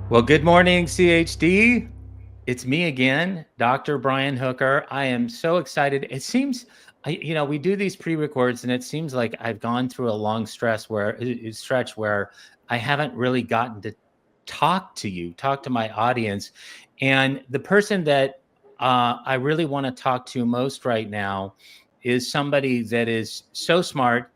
Well, good morning, Ph.D. It's me again, Dr. Brian Hooker. I am so excited. It seems, we do these pre-records, and it seems like I've gone through a long stretch where I haven't really gotten to talk to my audience. And the person that I really want to talk to most right now is somebody that is so smart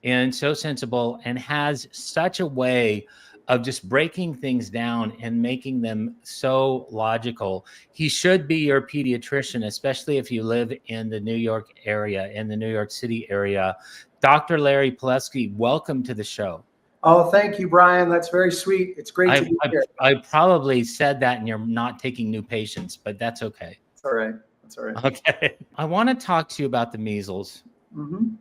and so sensible and has such a way of just breaking things down and making them so logical. He should be your pediatrician, especially if you live in the New York area, in the New York City area. Dr. Larry Palevsky, welcome to the show. Oh, thank you, Brian. That's very sweet. It's great to be here. I probably said that and you're not taking new patients, but that's okay. That's all right. That's all right. Okay. I want to talk to you about the measles. Mm-hmm.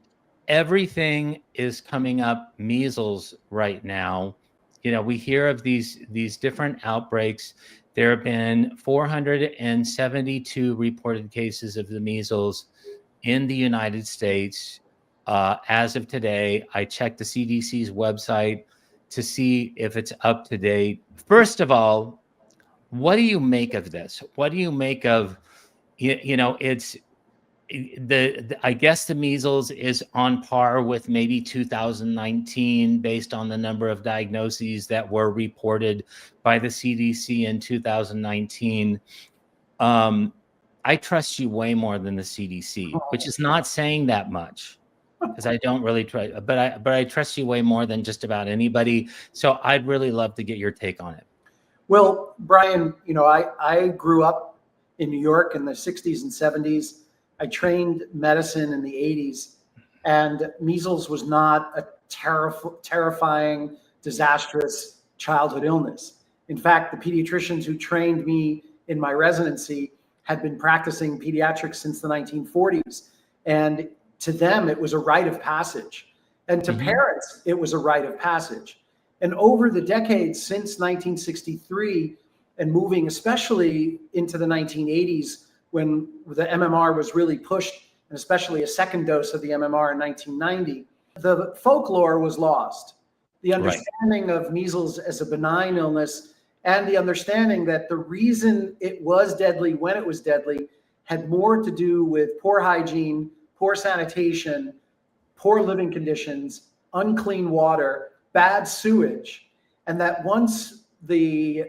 Everything is coming up measles right now. We hear of these different outbreaks. There have been 472 reported cases of the measles in the United States. As of today, I checked the CDC's website to see if it's up to date. First of all, what do you make of this? What do you make of, it's I guess the measles is on par with maybe 2019 based on the number of diagnoses that were reported by the CDC in 2019. I trust you way more than the CDC, which is not saying that much because I don't really try, but I trust you way more than just about anybody. So I'd really love to get your take on it. Well, Brian, I grew up in New York in the 60s and 70s. I trained medicine in the 80s, and measles was not a terrifying, disastrous childhood illness. In fact, the pediatricians who trained me in my residency had been practicing pediatrics since the 1940s. And to them, it was a rite of passage. And to parents, it was a rite of passage. And over the decades since 1963, and moving especially into the 1980s, when the MMR was really pushed, and especially a second dose of the MMR in 1990, the folklore was lost. The understanding of measles as a benign illness and the understanding that the reason it was deadly when it was deadly had more to do with poor hygiene, poor sanitation, poor living conditions, unclean water, bad sewage, and that once the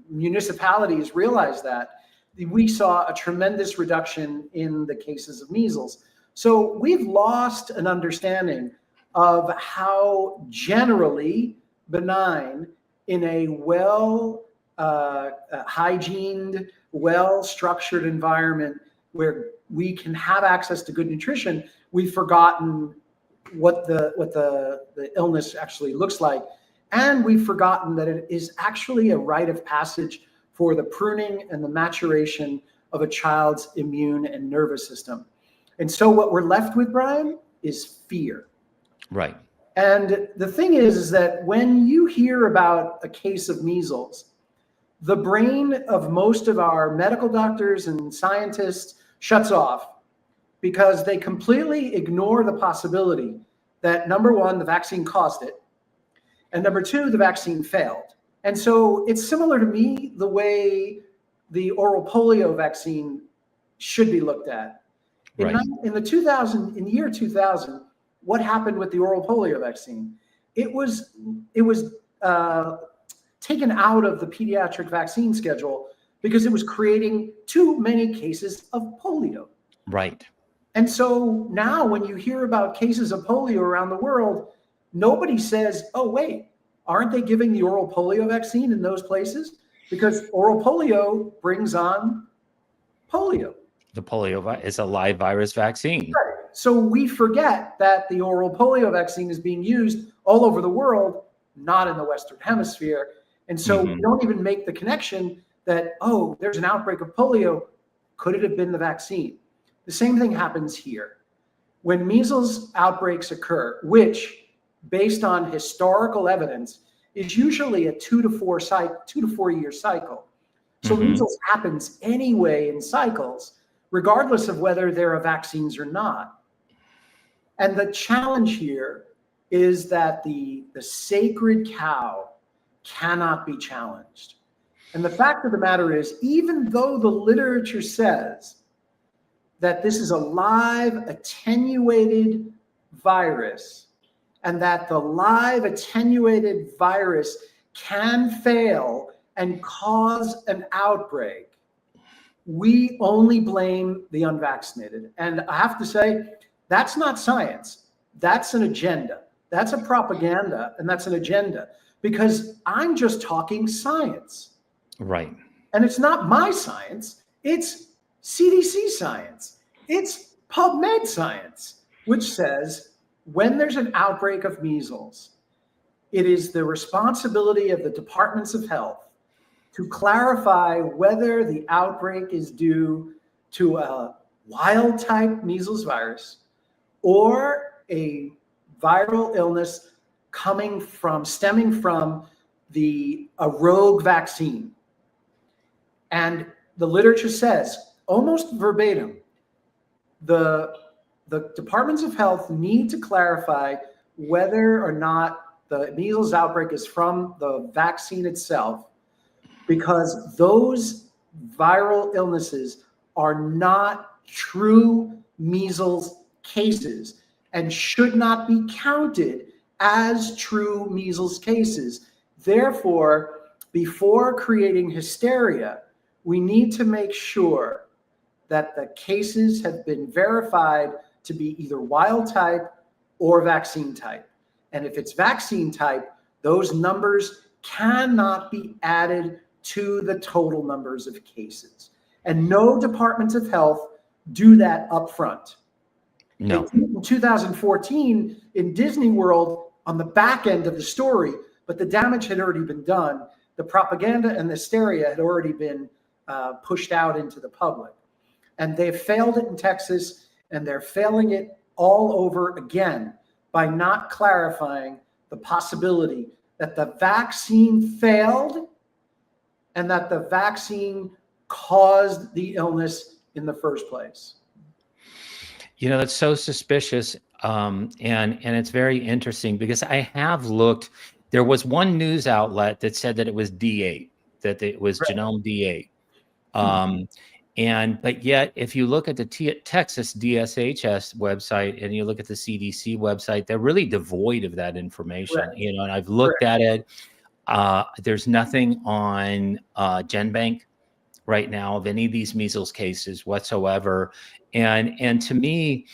municipalities realized that, we saw a tremendous reduction in the cases of measles. So we've lost an understanding of how generally benign in a hygiened, well-structured environment where we can have access to good nutrition, we've forgotten what the illness actually looks like. And we've forgotten that it is actually a rite of passage for the pruning and the maturation of a child's immune and nervous system. And so what we're left with, Brian, is fear. Right. And the thing is that when you hear about a case of measles, the brain of most of our medical doctors and scientists shuts off because they completely ignore the possibility that, number one, the vaccine caused it, and number two, the vaccine failed. And so it's similar to me the way the oral polio vaccine should be looked at. In the year 2000, what happened with the oral polio vaccine? It was taken out of the pediatric vaccine schedule because it was creating too many cases of polio. Right. And so now when you hear about cases of polio around the world, nobody says, oh, wait, aren't they giving the oral polio vaccine in those places? Because oral polio brings on polio. The polio is a live virus vaccine. Right. So we forget that the oral polio vaccine is being used all over the world, not in the Western Hemisphere. And so we don't even make the connection that, oh, there's an outbreak of polio. Could it have been the vaccine? The same thing happens here. When measles outbreaks occur, which, based on historical evidence, is usually a 2 to 4 year cycle. So measles happens anyway in cycles, regardless of whether there are vaccines or not. And the challenge here is that the sacred cow cannot be challenged. And the fact of the matter is, even though the literature says that this is a live attenuated virus, and that the live attenuated virus can fail and cause an outbreak, we only blame the unvaccinated. And I have to say, that's not science. That's an agenda. That's a propaganda, and that's an agenda, because I'm just talking science. Right. And it's not my science. It's CDC science. It's PubMed science, which says when there's an outbreak of measles, it is the responsibility of the departments of health to clarify whether the outbreak is due to a wild type measles virus or a viral illness stemming from a rogue vaccine. And the literature says, almost verbatim, the departments of health need to clarify whether or not the measles outbreak is from the vaccine itself, because those viral illnesses are not true measles cases and should not be counted as true measles cases. Therefore, before creating hysteria, we need to make sure that the cases have been verified to be either wild type or vaccine type. And if it's vaccine type, those numbers cannot be added to the total numbers of cases. And no departments of health do that up front. No. In 2014, in Disney World, on the back end of the story, but the damage had already been done. The propaganda and the hysteria had already been pushed out into the public. And they've failed it in Texas, and they're failing it all over again by not clarifying the possibility that the vaccine failed and that the vaccine caused the illness in the first place. You know, that's so suspicious. And it's very interesting because I have looked. There was one news outlet that said that it was D8, that it was right. Genome D8. But yet, if you look at the Texas DSHS website and you look at the CDC website, they're really devoid of that information. Right. You know, and I've looked at it. There's nothing on GenBank right now of any of these measles cases whatsoever. And to me,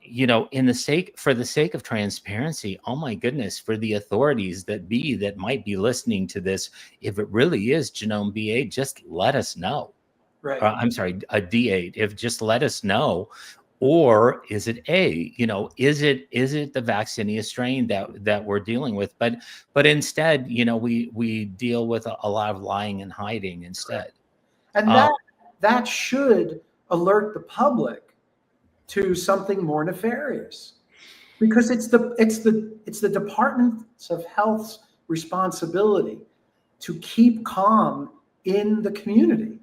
you know, for the sake of transparency, oh my goodness, for the authorities that might be listening to this, if it really is Genome B8, just let us know. Right. I'm sorry, a D8. If just let us know, or is it A? You know, is it the vaccinia strain that we're dealing with? But instead, you know, we deal with a lot of lying and hiding instead. And that should alert the public to something more nefarious, because it's the departments of health's responsibility to keep calm in the community,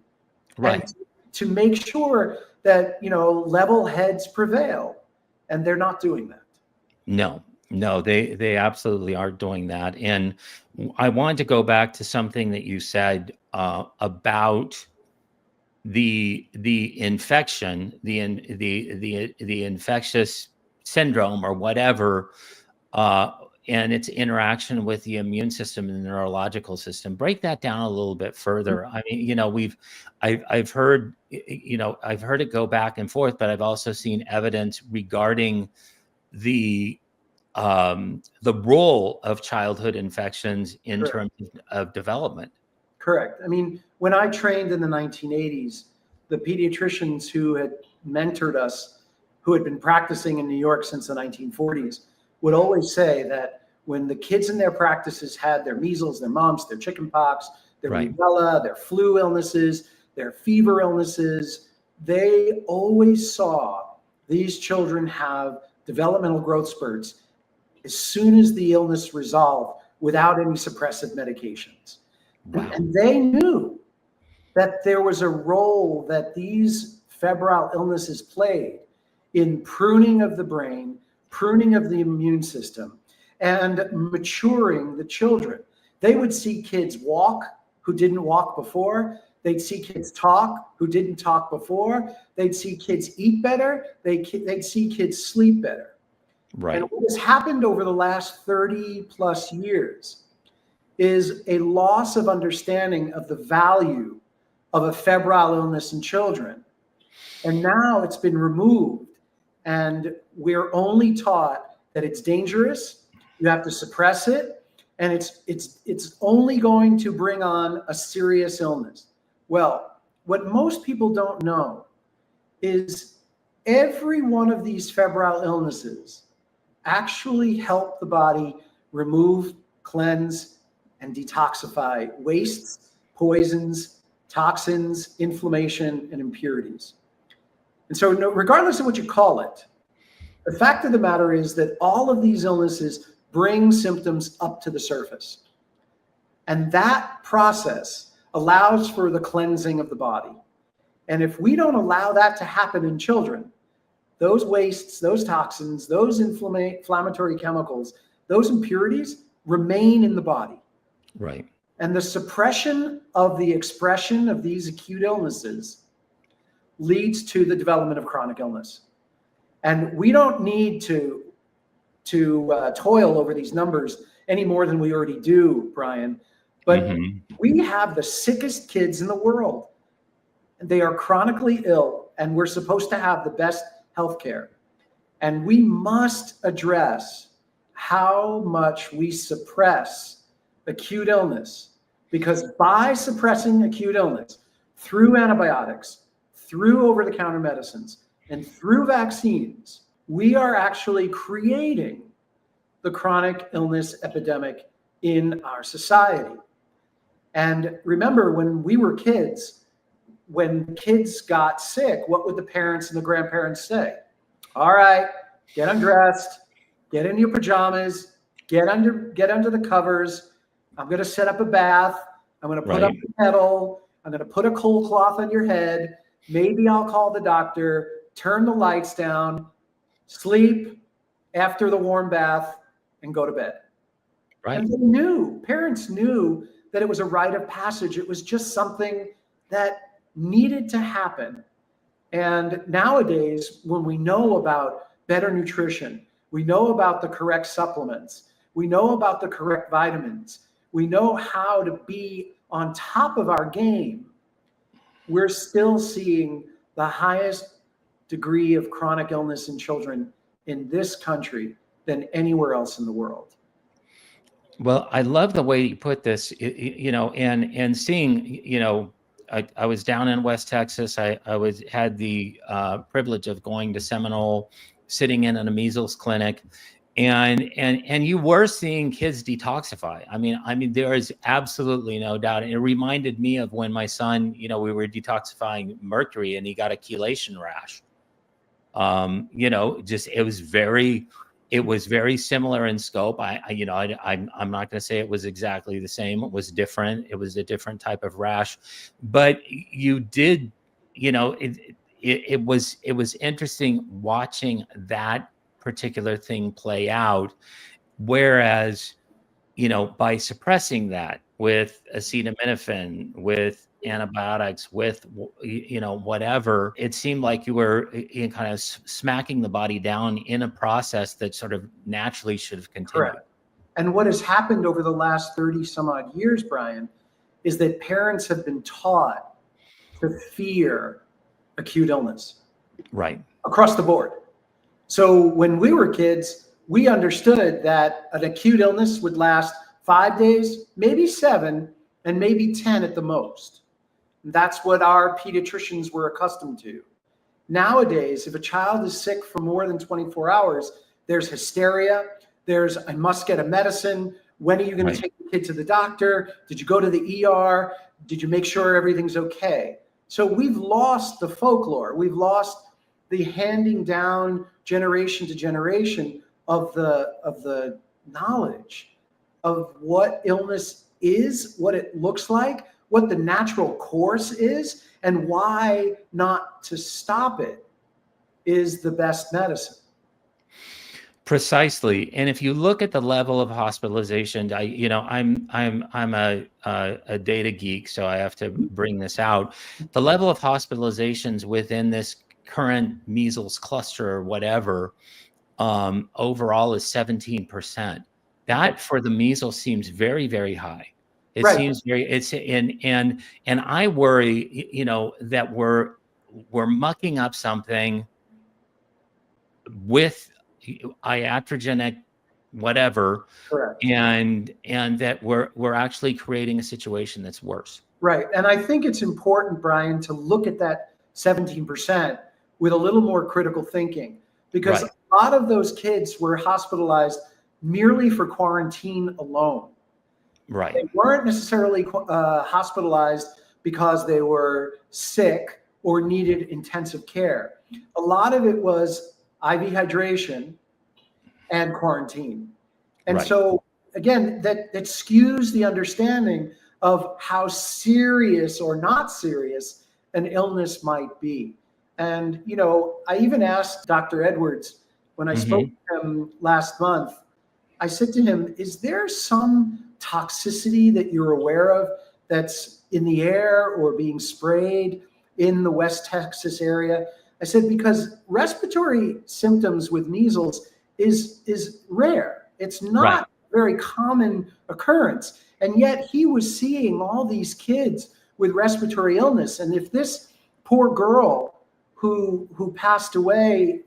right? And to make sure that, you know, level heads prevail, and they're not doing that. No, they absolutely aren't doing that. And I wanted to go back to something that you said about the infection, the infectious syndrome or whatever, and its interaction with the immune system and the neurological system. Break that down a little bit further. I mean, you know, I've heard it go back and forth, but I've also seen evidence regarding the role of childhood infections in terms of development. Correct. I mean, when I trained in the 1980s, the pediatricians who had mentored us, who had been practicing in New York since the 1940s, would always say that when the kids in their practices had their measles, their mumps, their chickenpox, their rubella, their flu illnesses, their fever illnesses, they always saw these children have developmental growth spurts as soon as the illness resolved without any suppressive medications. Wow. And they knew that there was a role that these febrile illnesses played in pruning of the brain, pruning of the immune system, and maturing the children. They would see kids walk who didn't walk before. They'd see kids talk who didn't talk before. They'd see kids eat better. They'd see kids sleep better. Right. And what has happened over the last 30 plus years is a loss of understanding of the value of a febrile illness in children. And now it's been removed, and we're only taught that it's dangerous, you have to suppress it, and it's only going to bring on a serious illness. Well, what most people don't know is every one of these febrile illnesses actually help the body remove, cleanse, and detoxify wastes, poisons, toxins, inflammation, and impurities. And so regardless of what you call it, the fact of the matter is that all of these illnesses bring symptoms up to the surface. And that process allows for the cleansing of the body. And if we don't allow that to happen in children, those wastes, those toxins, those inflammatory chemicals, those impurities remain in the body. Right. And the suppression of the expression of these acute illnesses leads to the development of chronic illness. And we don't need to toil over these numbers any more than we already do, Brian. But we have the sickest kids in the world. They are chronically ill, and we're supposed to have the best healthcare. And we must address how much we suppress acute illness, because by suppressing acute illness through antibiotics, through over-the-counter medicines, and through vaccines, we are actually creating the chronic illness epidemic in our society. And remember, when we were kids, when kids got sick, what would the parents and the grandparents say? All right, get undressed, get in your pajamas, get under the covers. I'm going to set up a bath. I'm going to put up the kettle. I'm going to put a cold cloth on your head. Maybe I'll call the doctor, turn the lights down, sleep after the warm bath, and go to bed. Right. And they knew, parents knew that it was a rite of passage. It was just something that needed to happen. And nowadays, when we know about better nutrition, we know about the correct supplements, we know about the correct vitamins, we know how to be on top of our game, we're still seeing the highest degree of chronic illness in children in this country than anywhere else in the world. Well, I love the way you put this, and seeing, I was down in West Texas. I had the privilege of going to Seminole, sitting in a measles clinic, and you were seeing kids detoxify. I mean, there is absolutely no doubt. It reminded me of when my son, we were detoxifying mercury, and he got a chelation rash. It was very similar in scope. I'm not going to say it was exactly the same. It was different. It was a different type of rash, but you did, it was interesting watching that particular thing play out. Whereas, by suppressing that with acetaminophen, with antibiotics, with whatever, it seemed like you were kind of smacking the body down in a process that sort of naturally should have continued. Correct. And what has happened over the last 30 some odd years, Brian, is that parents have been taught to fear acute illness. Right. Across the board. So when we were kids, we understood that an acute illness would last 5 days, maybe 7, and maybe 10 at the most. That's what our pediatricians were accustomed to. Nowadays, if a child is sick for more than 24 hours, there's hysteria. There's, I must get a medicine. When are you going to take the kid to the doctor? Did you go to the ER? Did you make sure everything's okay? So we've lost the folklore. We've lost the handing down generation to generation of the knowledge of what illness is, what it looks like, what the natural course is, and why not to stop it is the best medicine. Precisely. And if you look at the level of hospitalization, I'm a data geek, so I have to bring this out. The level of hospitalizations within this current measles cluster or whatever, overall is 17%. That for the measles seems very, very high. It Right. seems very, and I worry, that we're mucking up something with iatrogenic whatever. Correct. And that we're actually creating a situation that's worse. Right. And I think it's important, Brian, to look at that 17% with a little more critical thinking, because Right. a lot of those kids were hospitalized merely for quarantine alone. Right. They weren't necessarily hospitalized because they were sick or needed intensive care. A lot of it was IV hydration and quarantine. And Right. so, again, that skews the understanding of how serious or not serious an illness might be. And, I even asked Dr. Edwards when I spoke to him last month, I said to him, is there some toxicity that you're aware of that's in the air or being sprayed in the West Texas area? I said, because respiratory symptoms with measles is rare. It's not Right. a very common occurrence. And yet he was seeing all these kids with respiratory illness. And if this poor girl who passed away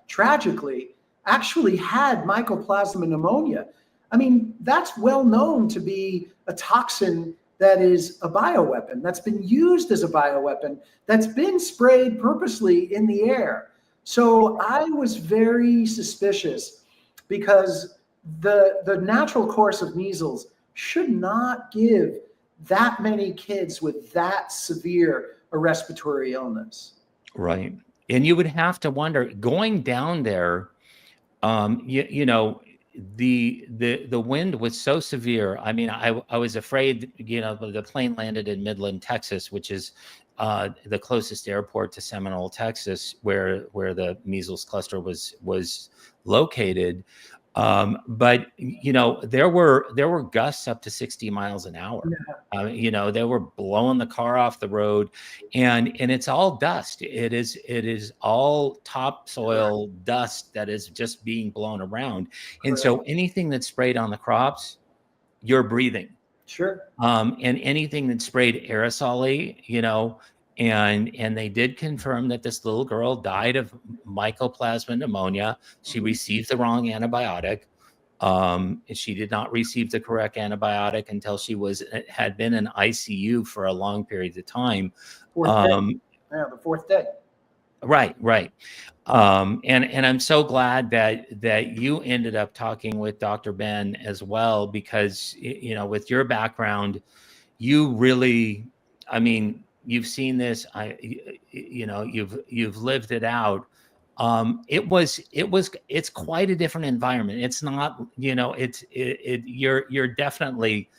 tragically actually had mycoplasma pneumonia, I mean, that's well known to be a toxin that is a bioweapon, that's been used as a bioweapon, that's been sprayed purposely in the air. So I was very suspicious, because the natural course of measles should not give that many kids with that severe a respiratory illness. Right. And you would have to wonder, going down there, the wind was so severe. I mean, I was afraid, the plane landed in Midland, Texas, which is the closest airport to Seminole, Texas, where the measles cluster was located. But there were gusts up to 60 miles an hour. Yeah. They were blowing the car off the road, and it's all dust. It is all topsoil dust that is just being blown around. And so anything that's sprayed on the crops, you're breathing. Sure. And anything that's sprayed aerosolly, and they did confirm that this little girl died of mycoplasma pneumonia. She received the wrong antibiotic. She did not receive the correct antibiotic until she had been in ICU for a long period of time. The fourth day. Right. And I'm so glad that you ended up talking with Dr. Ben as well, because, with your background, you really, I mean, you've seen this, you've lived it out. It's quite a different environment. It's not, you're definitely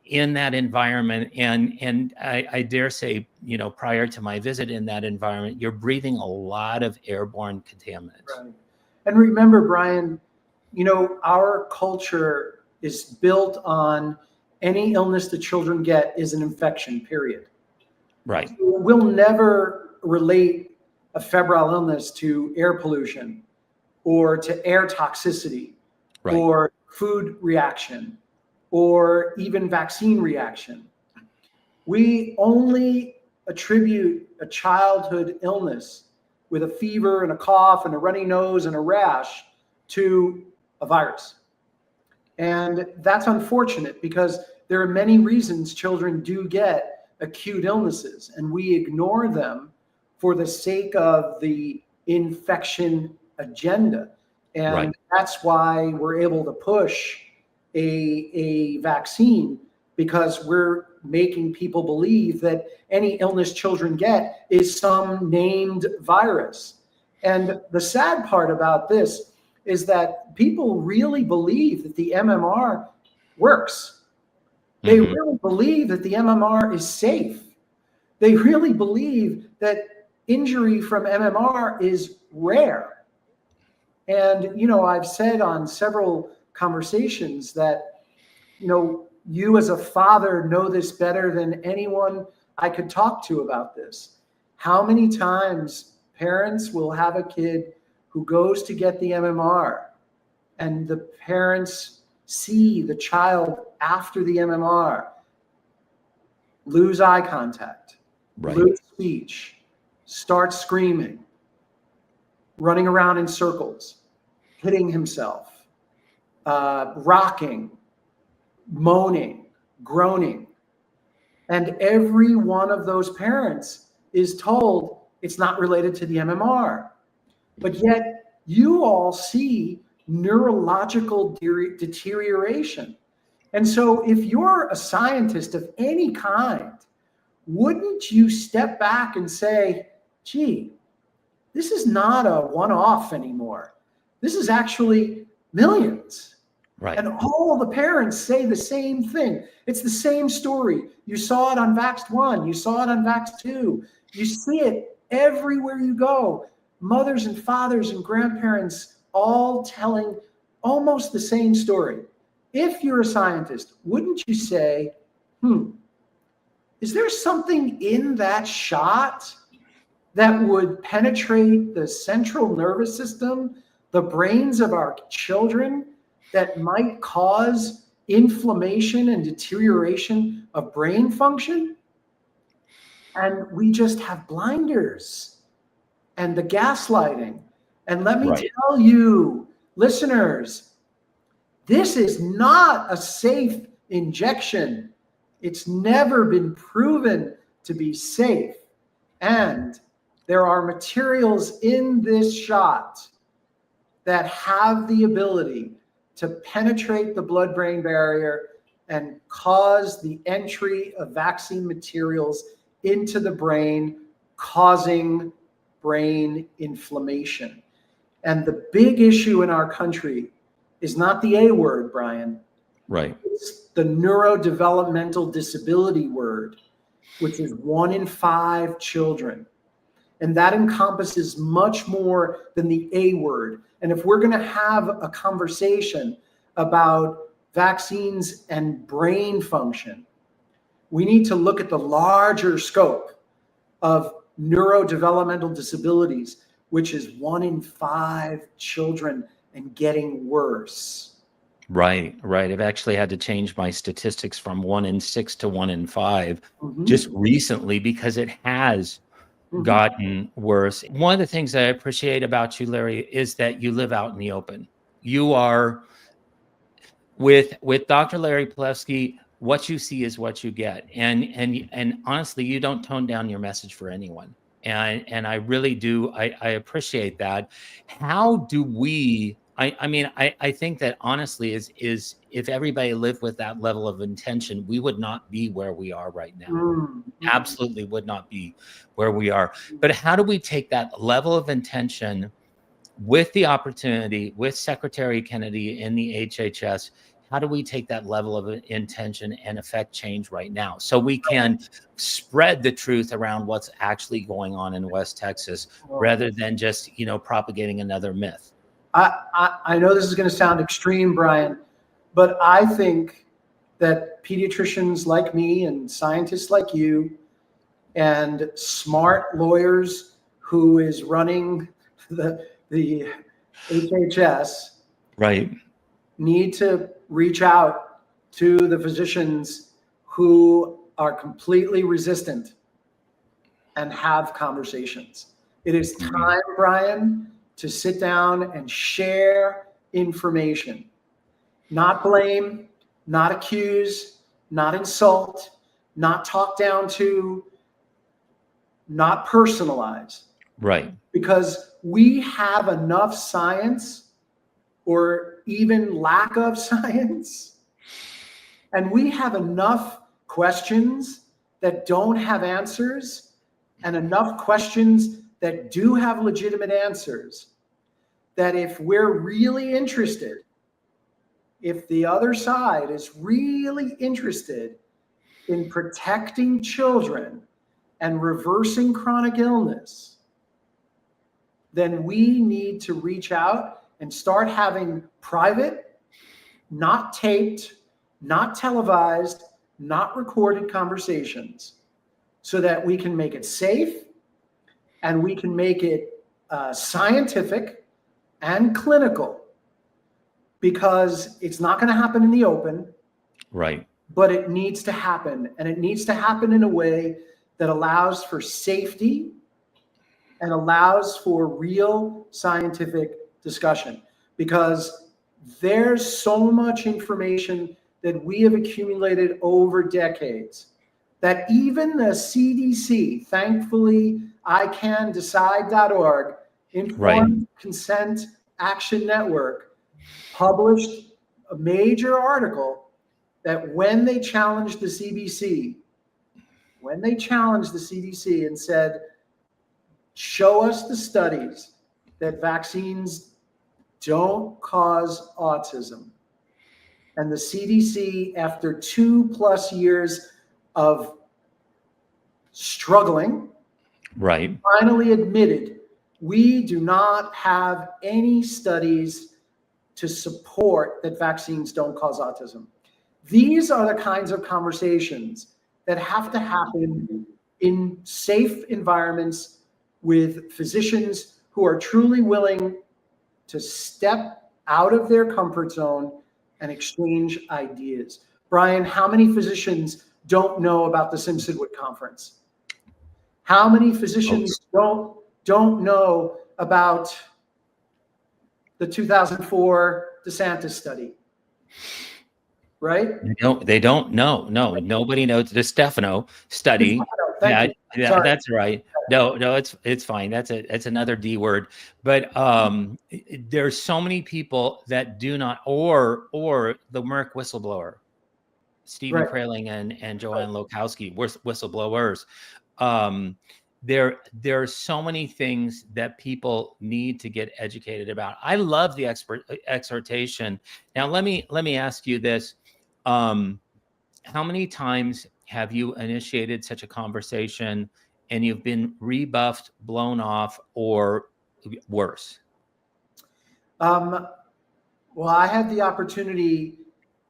in that environment, and I dare say, prior to my visit in that environment, you're breathing a lot of airborne contaminants. Right. And remember, Brian, our culture is built on any illness that children get is an infection, period. Right. So we'll never relate a febrile illness to air pollution or to air toxicity, right, or food reaction, or even vaccine reaction. We only attribute a childhood illness with a fever and a cough and a runny nose and a rash to a virus. And that's unfortunate, because there are many reasons children do get acute illnesses, and we ignore them for the sake of the infection agenda. And right, that's why we're able to push a vaccine, because we're making people believe that any illness children get is some named virus. And the sad part about this is that people really believe that the MMR works. They really believe that the MMR is safe. They really believe that injury from MMR is rare. And, I've said on several conversations that, you as a father know this better than anyone I could talk to about this. How many times parents will have a kid who goes to get the MMR and the parents see the child after the MMR lose eye contact, lose speech, start screaming, running around in circles, hitting himself, rocking, moaning, groaning. And every one of those parents is told it's not related to the MMR. But yet you all see neurological deterioration. And so if you're a scientist of any kind, wouldn't you step back and say, gee, this is not a one-off anymore. This is actually millions. Right. And all the parents say the same thing. It's the same story. You saw it on Vaxxed 1. You saw it on Vaxxed 2. You see it everywhere you go. Mothers and fathers and grandparents all telling almost the same story. If you're a scientist, wouldn't you say, is there something in that shot that would penetrate the central nervous system, the brains of our children, that might cause inflammation and deterioration of brain function? And we just have blinders and the gaslighting. And let me tell you, listeners, this is not a safe injection. It's never been proven to be safe. And there are materials in this shot that have the ability to penetrate the blood-brain barrier and cause the entry of vaccine materials into the brain, causing brain inflammation. And the big issue in our country is not the A word, Brian. Right. It's the neurodevelopmental disability word, which is 1 in 5 children. And that encompasses much more than the A word. And if we're going to have a conversation about vaccines and brain function, we need to look at the larger scope of neurodevelopmental disabilities, which is 1 in 5 children and getting worse. Right. I've actually had to change my statistics from 1 in 6 to 1 in 5 just recently because it has gotten worse. One of the things that I appreciate about you, Larry, is that you live out in the open. You are with Dr. Larry Palevsky. What you see is what you get, and honestly, you don't tone down your message for anyone, and I really do. I appreciate that. How do we? I think that honestly is if everybody lived with that level of intention, we would not be where we are right now. Absolutely would not be where we are. But how do we take that level of intention with the opportunity, with Secretary Kennedy in the HHS? How do we take that level of intention and affect change right now so we can spread the truth around what's actually going on in West Texas rather than just, propagating another myth? I know this is going to sound extreme, Brian, but I think that pediatricians like me and scientists like you and smart lawyers who is running the HHS need to reach out to the physicians who are completely resistant and have conversations. It is time, Brian, to sit down and share information, not blame, not accuse, not insult, not talk down to, not personalize. Right. Because we have enough science or even lack of science, and we have enough questions that don't have answers and enough questions that do have legitimate answers, that if we're really interested, if the other side is really interested in protecting children and reversing chronic illness, then we need to reach out and start having private, not taped, not televised, not recorded conversations, so that we can make it safe and we can make it scientific and clinical, because it's not going to happen in the open. Right. But it needs to happen, and it needs to happen in a way that allows for safety and allows for real scientific discussion, because there's so much information that we have accumulated over decades that even the CDC, thankfully, ICANDecide.org, Informed Consent Action Network, published a major article that when they challenged the CDC, and said, show us the studies that vaccines don't cause autism. And the CDC, after 2+ years of struggling, finally admitted, we do not have any studies to support that vaccines don't cause autism. These are the kinds of conversations that have to happen in safe environments with physicians who are truly willing to step out of their comfort zone and exchange ideas. Brian, how many physicians don't know about the Simsidwood Conference? How many physicians don't know about the 2004 DeSantis study? Right? They don't know. No, nobody knows the Stefano study. Thank you. That's right. No, it's fine. That's another D word. But there's so many people that do not, or the Merck whistleblower, Stephen Kraling and Joanne Lokowski, whistleblowers. There are so many things that people need to get educated about. I love the exhortation. Now, let me ask you this. How many times have you initiated such a conversation and you've been rebuffed, blown off, or worse? Well, I had the opportunity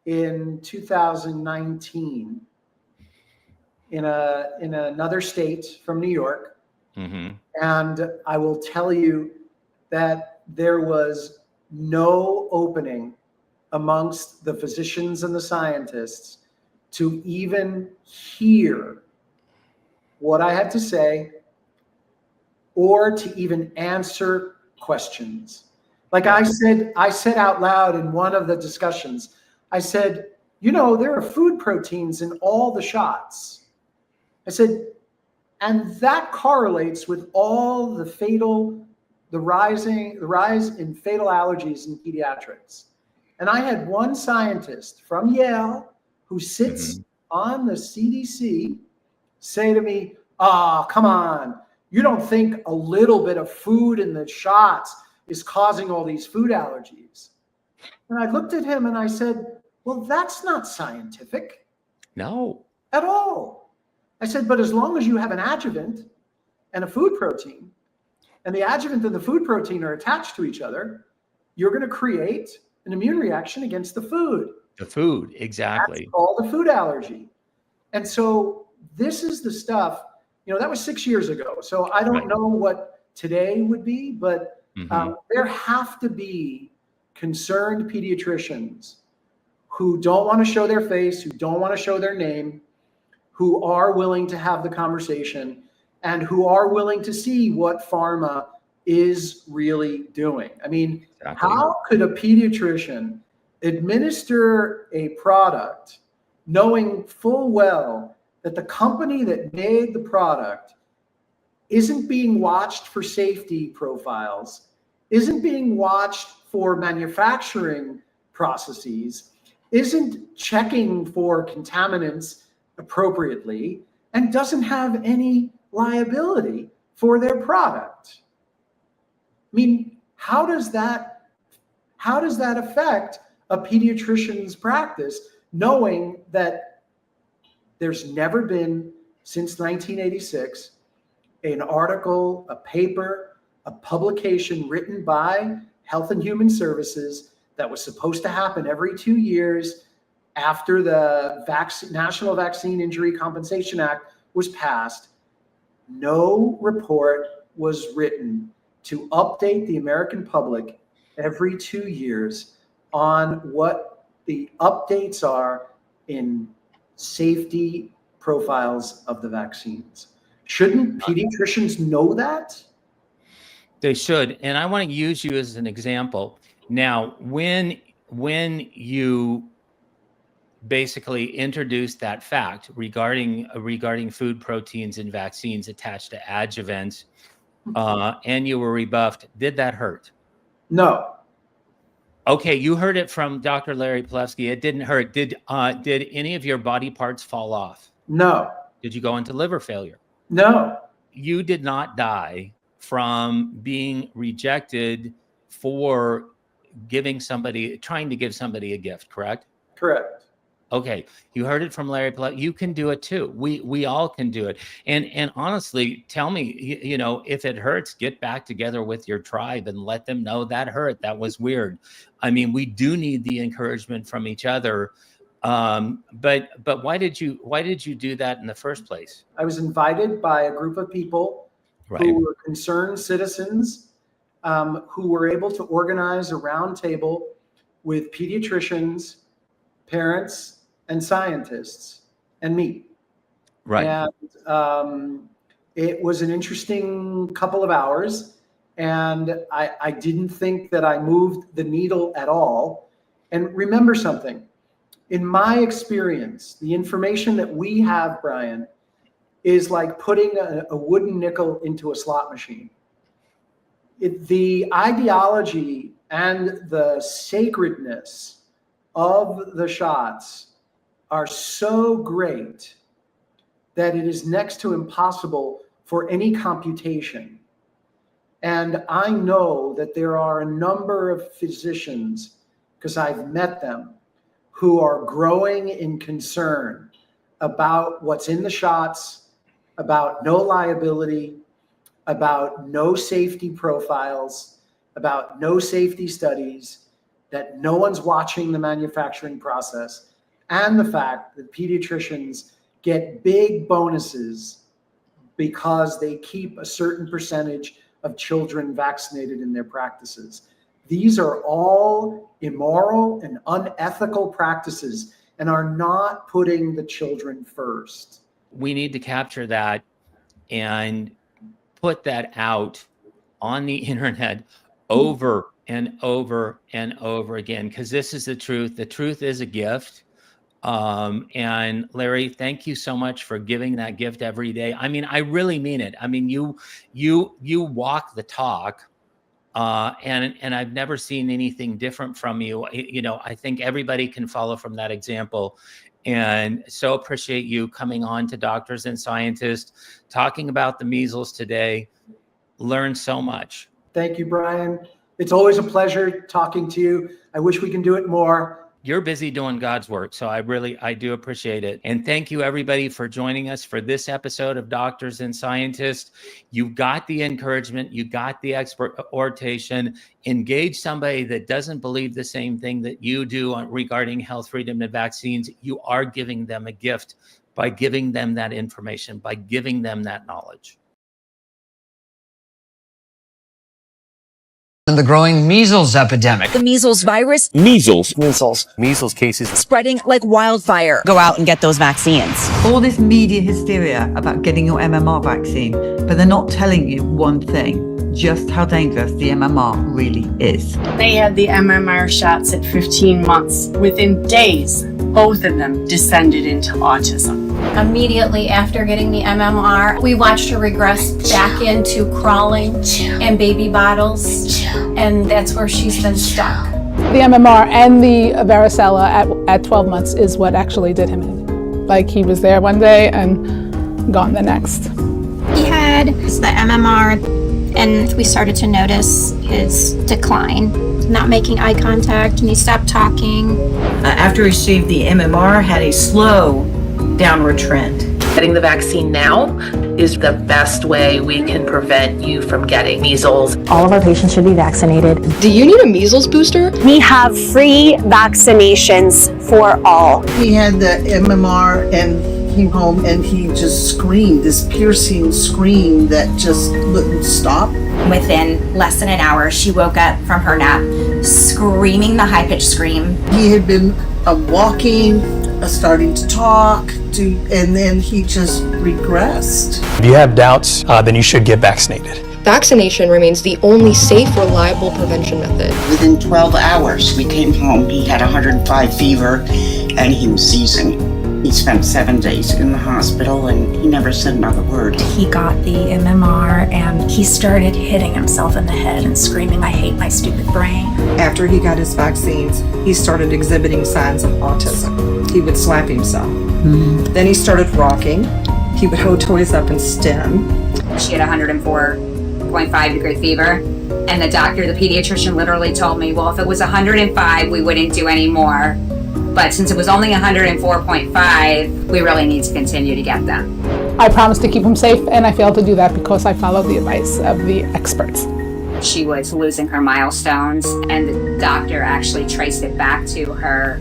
in 2019 in another state from New York. Mm-hmm. And I will tell you that there was no opening amongst the physicians and the scientists to even hear what I had to say or to even answer questions. Like I said out loud in one of the discussions, I said, there are food proteins in all the shots. I said, and that correlates with all the rise in fatal allergies in pediatrics. And I had one scientist from Yale who sits on the CDC say to me, come on, you don't think a little bit of food in the shots is causing all these food allergies? And I looked at him and I said, well, that's not scientific. No. At all. I said, but as long as you have an adjuvant and a food protein, and the adjuvant and the food protein are attached to each other, you're going to create an immune reaction against the food. The food, exactly. That's called a food allergy. And so this is the stuff, that was 6 years ago. So I don't know what today would be, but there have to be concerned pediatricians who don't want to show their face, who don't want to show their name, who are willing to have the conversation and who are willing to see what pharma is really doing. I mean, how could a pediatrician administer a product knowing full well that the company that made the product isn't being watched for safety profiles, isn't being watched for manufacturing processes, isn't checking for contaminants appropriately and doesn't have any liability for their product. I mean, how does that affect a pediatrician's practice, knowing that there's never been, since 1986, an article, a paper, a publication written by Health and Human Services that was supposed to happen every 2 years after the National Vaccine Injury Compensation Act was passed? No report was written to update the American public every 2 years on what the updates are in safety profiles of the vaccines. Shouldn't pediatricians know that? They should. And I want to use you as an example. Now, when you basically introduced that fact regarding food proteins and vaccines attached to adjuvants, and you were rebuffed, did that hurt? No. Okay, you heard it from Dr. Larry Palevsky. It didn't hurt. Did any of your body parts fall off? No. Did you go into liver failure? No. You did not die from being rejected for trying to give somebody a gift, correct? Correct. Okay, you heard it from Larry Palevsky. You can do it too. We all can do it. And honestly, tell me, if it hurts, get back together with your tribe and let them know that hurt. That was weird. I mean, we do need the encouragement from each other. But why did you do that in the first place? I was invited by a group of people who were concerned citizens, who were able to organize a roundtable with pediatricians, parents, and scientists, and me. Right. And it was an interesting couple of hours, and I didn't think that I moved the needle at all. And remember something, in my experience, the information that we have, Brian, is like putting a wooden nickel into a slot machine. The ideology and the sacredness of the shots are so great that it is next to impossible for any computation. And I know that there are a number of physicians, because I've met them, who are growing in concern about what's in the shots, about no liability, about no safety profiles, about no safety studies, that no one's watching the manufacturing process, and the fact that pediatricians get big bonuses because they keep a certain percentage of children vaccinated in their practices. These are all immoral and unethical practices and are not putting the children first. We need to capture that and put that out on the internet over and over and over again, because this is the truth. The truth is a gift. And Larry, thank you so much for giving that gift every day. I mean, I really mean it. I mean, you walk the talk, and I've never seen anything different from you. I think everybody can follow from that example. And so appreciate you coming on to Doctors and Scientists, talking about the measles today. Learned so much. Thank you, Brian. It's always a pleasure talking to you. I wish we can do it more. You're busy doing God's work, so I do appreciate it. And thank you, everybody, for joining us for this episode of Doctors and Scientists. You got the encouragement. You got the exhortation. Engage somebody that doesn't believe the same thing that you do regarding health, freedom, and vaccines. You are giving them a gift by giving them that information, by giving them that knowledge. The growing measles epidemic. The measles virus. Measles cases Spreading like wildfire. Go out and get those vaccines. All this media hysteria about getting your MMR vaccine, but they're not telling you one thing, just how dangerous the MMR really is. They had the MMR shots at 15 months. Within days, both of them descended into autism. Immediately after getting the MMR, we watched her regress back into crawling and baby bottles, and that's where she's been stuck. The MMR and the varicella at 12 months is what actually did him in. like he was there one day and gone the next. He had the MMR, and we started to notice his decline, not making eye contact, and he stopped talking. After he received the MMR, had a slow downward trend. Getting the vaccine now is the best way we can prevent you from getting measles. All of our patients should be vaccinated. Do you need a measles booster? We have free vaccinations for all. He had the MMR and came home and he just screamed, this piercing scream that just wouldn't stop. Within less than an hour, she woke up from her nap screaming the high-pitched scream. He had been walking, starting to talk, and then he just regressed. If you have doubts, then you should get vaccinated. Vaccination remains the only safe, reliable prevention method. Within 12 hours, we came home. He had 105 fever and he was seizing. He spent 7 days in the hospital and he never said another word. He got the MMR and he started hitting himself in the head and screaming, "I hate my stupid brain." After he got his vaccines, he started exhibiting signs of autism. He would slap himself. Then he started rocking. He would hold toys up and stim. She had 104.5 degree fever, and the doctor, the pediatrician, literally told me, well, if it was 105, we wouldn't do any more. But since it was only 104.5, we really need to continue to get them. I promised to keep him safe, and I failed to do that because I followed the advice of the experts. She was losing her milestones, and the doctor actually traced it back to her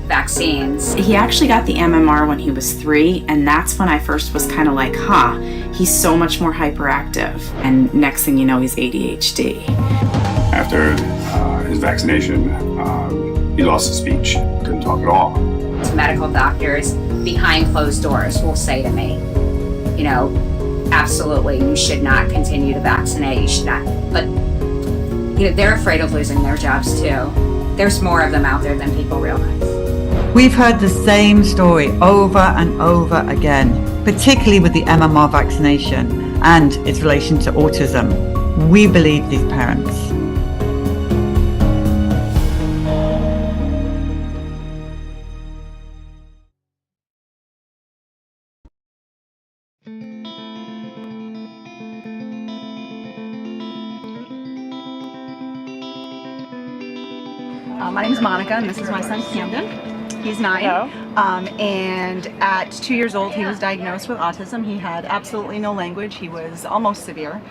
vaccines. He actually got the MMR when he was 3, and that's when I first was kind of like, he's so much more hyperactive. And next thing you know, he's ADHD. After his vaccination, he lost his speech, couldn't talk at all. Medical doctors behind closed doors will say to me, you know, absolutely, you should not continue to vaccinate, you should not. But, you know, they're afraid of losing their jobs too. There's more of them out there than people realize. We've heard the same story over and over again, particularly with the MMR vaccination and its relation to autism. We believe these parents. My name is Monica, and this is my son Camden. He's 9. And at 2 years old, he was diagnosed with autism. He had absolutely no language. He was almost severe.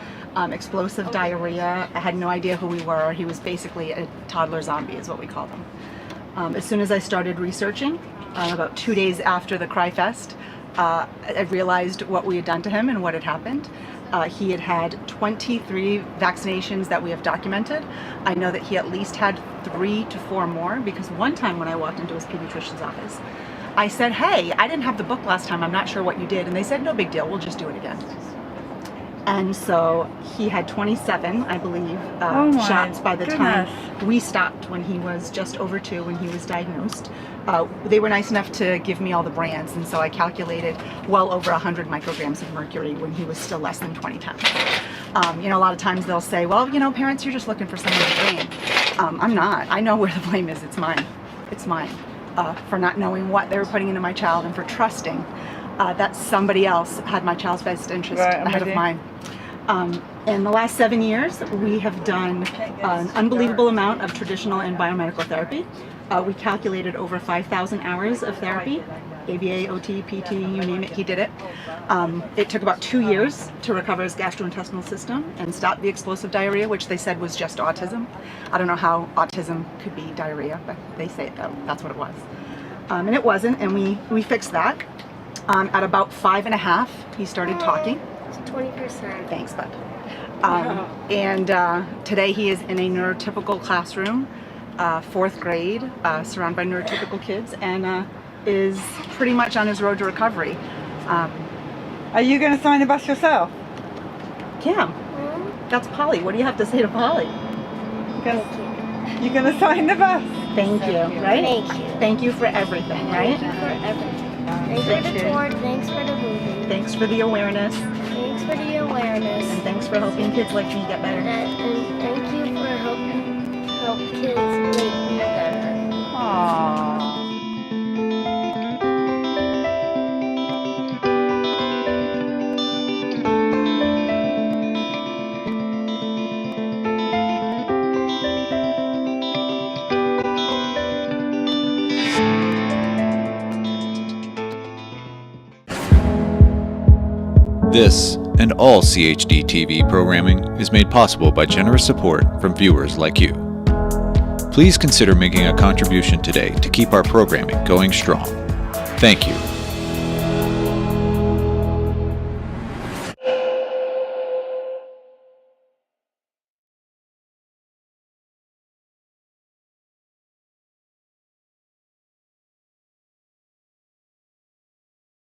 Explosive diarrhea. I had no idea who we were. He was basically a toddler zombie, is what we call them. As soon as I started researching, about 2 days after the Cry Fest, I realized what we had done to him and what had happened. He had had 23 vaccinations that we have documented. I know that he at least had 3 to 4 more, because one time when I walked into his pediatrician's office, I said, "Hey, I didn't have the book last time, I'm not sure what you did." And they said, "No big deal, we'll just do it again." And so he had 27, I believe, shots by the time we stopped, when he was just over 2 when he was diagnosed. They were nice enough to give me all the brands, and so I calculated well over 100 micrograms of mercury when he was still less than 20 pounds. You know, a lot of times they'll say, well, you know, parents, you're just looking for someone to blame. I'm not. I know where the blame is. It's mine. It's mine. For not knowing what they were putting into my child, and for trusting that somebody else had my child's best interest ahead of mine. In the last 7 years, we have done an unbelievable amount of traditional and biomedical therapy. We calculated over 5,000 hours of therapy, ABA, OT, PT, you name it, he did it. It took about 2 years to recover his gastrointestinal system and stop the explosive diarrhea, which they said was just autism. I don't know how autism could be diarrhea, but they say that's what it was. And it wasn't, and we fixed that. At about 5.5, he started talking. 20%. Thanks, bud. And today he is in a neurotypical classroom, 4th grade, surrounded by neurotypical kids, and is pretty much on his road to recovery. Are you going to sign the bus yourself? Cam, that's Polly. What do you have to say to Polly? You're going to sign the bus? Thank you, right? Thank you. Thank you for everything, right? Thank you for everything. Thanks for the tour, thanks for the movie. Thanks for the awareness. Thanks for the awareness. And thanks for helping kids like me get better. And thank you for help kids make me better. Aww. This and all CHD TV programming is made possible by generous support from viewers like you. Please consider making a contribution today to keep our programming going strong. Thank you.